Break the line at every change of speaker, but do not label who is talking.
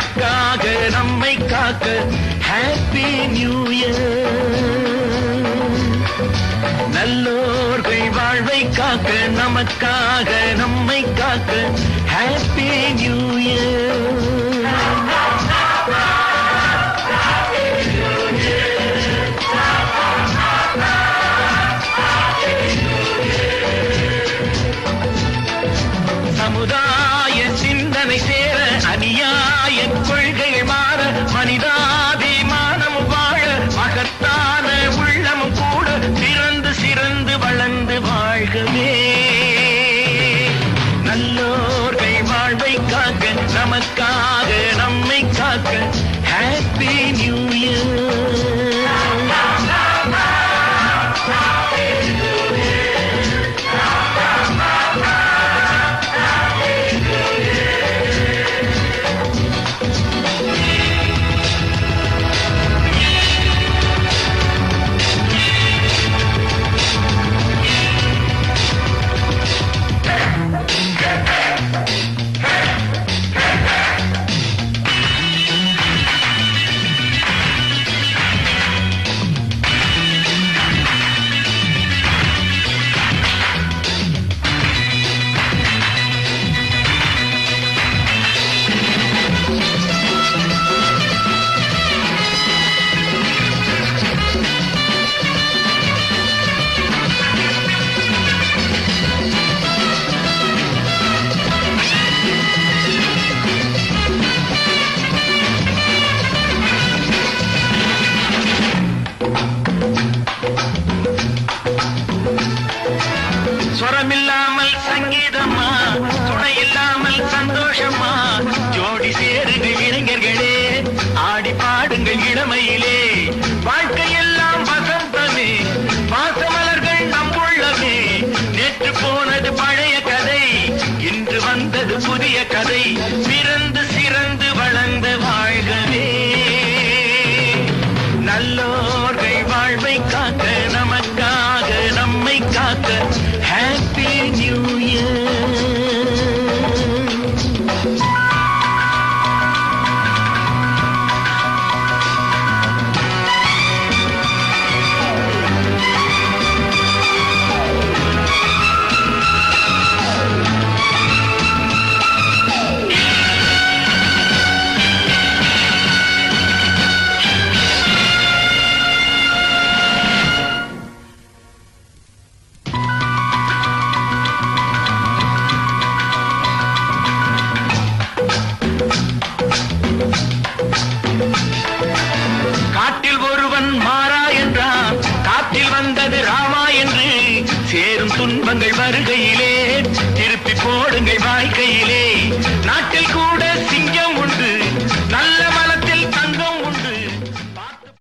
நமக்காக நம்மை காக்க ஹாப்பி நியூ இயர். நல்லோர்கள் வாழ்வை காக்க நமக்காக நம்மை காக்க ஹாப்பி நியூ இயர். சமுதாய சிந்தனை சேர அநியாய கொள்கைகள் மாற மனிதாபிமானம் வாழ மகத்தான உள்ளமும் கூட சிறந்து சிறந்து வளர்ந்து வாழ்கவே. நல்லோர்கள் வாழ்வை காக்க நமக்காக நம்மை காக்க ஹாப்பி நியூ இயர். ஸ்வரமில்லாமல் சங்கீதமா, துணை இல்லாமல் சந்தோஷமா, ஜோடி சேருங்கள் இளைஞர்களே, ஆடி பாடுங்கள் இளமையிலே. வாழ்க்கையெல்லாம் வசந்தமே, பாசமலர்கள் நம்புள்ளமே. நேற்று போனது பழைய கதை, இன்று வந்தது புதிய கதை.